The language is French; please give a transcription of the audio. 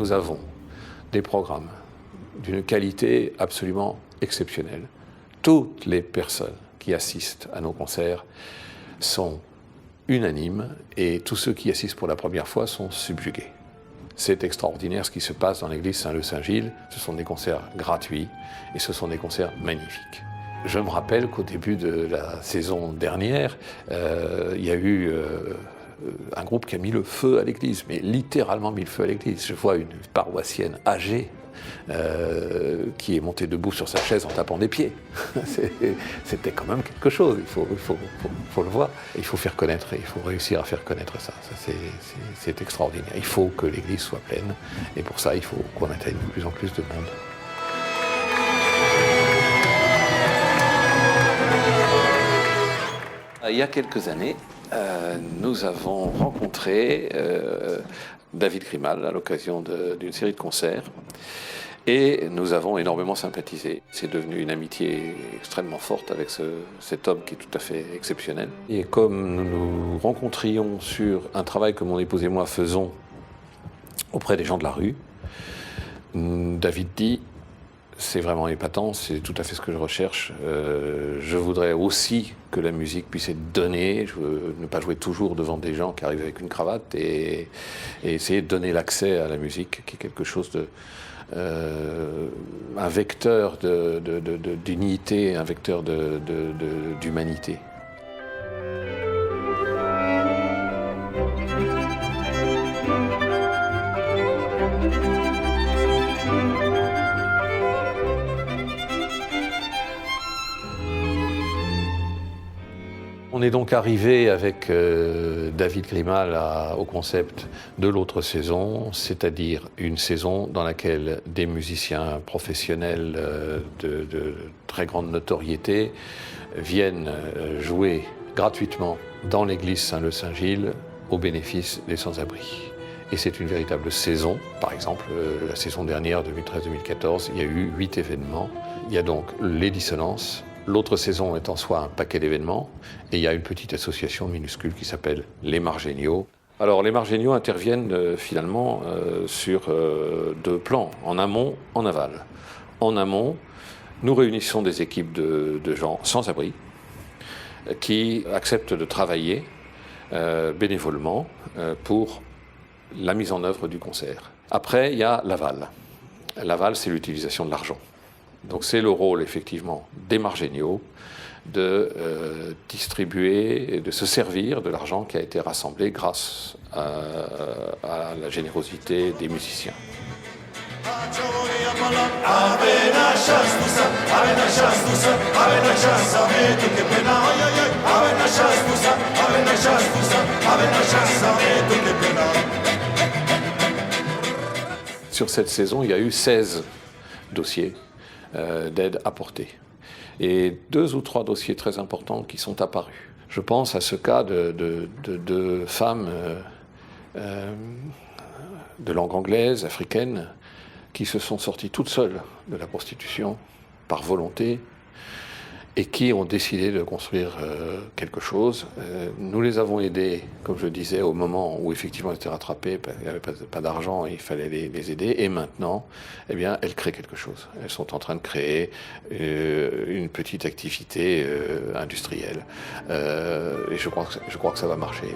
nous avons des programmes d'une qualité absolument exceptionnelle. Toutes les personnes qui assistent à nos concerts sont unanimes et tous ceux qui assistent pour la première fois sont subjugués. C'est extraordinaire ce qui se passe dans l'église Saint-Leu-Saint-Gilles. Ce sont des concerts gratuits et ce sont des concerts magnifiques. Je me rappelle qu'au début de la saison dernière, il y a eu un groupe qui a mis le feu à l'église, mais littéralement mis le feu à l'église. Je vois une paroissienne âgée qui est montée debout sur sa chaise en tapant des pieds. C'était quand même quelque chose, il faut le voir. Il faut faire connaître, il faut réussir à faire connaître ça. C'est extraordinaire. Il faut que l'église soit pleine, et pour ça, il faut qu'on atteigne de plus en plus de monde. Il y a quelques années, nous avons rencontré David Grimal à l'occasion d'une série de concerts et nous avons énormément sympathisé. C'est devenu une amitié extrêmement forte avec cet homme qui est tout à fait exceptionnel. Et comme nous nous rencontrions sur un travail que mon épouse et moi faisons auprès des gens de la rue, David dit: c'est vraiment épatant, c'est tout à fait ce que je recherche. Je voudrais aussi que la musique puisse être donnée. Je veux ne pas jouer toujours devant des gens qui arrivent avec une cravate et essayer de donner l'accès à la musique, qui est quelque chose de... un vecteur d'unité, un vecteur d'humanité. On est donc arrivé avec David Grimal au concept de l'autre saison, c'est-à-dire une saison dans laquelle des musiciens professionnels de très grande notoriété viennent jouer gratuitement dans l'église Saint-Leu-Saint-Gilles au bénéfice des sans-abri. Et c'est une véritable saison. Par exemple, la saison dernière, 2013-2014, il y a eu 8 événements. Il y a donc les dissonances. L'autre saison est en soi un paquet d'événements, et il y a une petite association minuscule qui s'appelle les Margéniaux. Alors les Margéniaux interviennent finalement sur 2 plans, en amont, en aval. En amont, nous réunissons des équipes de gens sans abri qui acceptent de travailler bénévolement pour la mise en œuvre du concert. Après, il y a l'aval. L'aval, c'est l'utilisation de l'argent. Donc c'est le rôle, effectivement, des Margéniaux de distribuer et de se servir de l'argent qui a été rassemblé grâce à la générosité des musiciens. Sur cette saison, il y a eu 16 dossiers d'aide apportée. Et 2 ou 3 dossiers très importants qui sont apparus. Je pense à ce cas de femmes de langue anglaise, africaines, qui se sont sorties toutes seules de la prostitution par volonté et qui ont décidé de construire quelque chose. Nous les avons aidées, comme je disais, au moment où effectivement elles étaient rattrapées, il n'y avait pas d'argent, il fallait les aider. Et maintenant, eh bien, elles créent quelque chose. Elles sont en train de créer une petite activité industrielle. Et je crois que ça va marcher.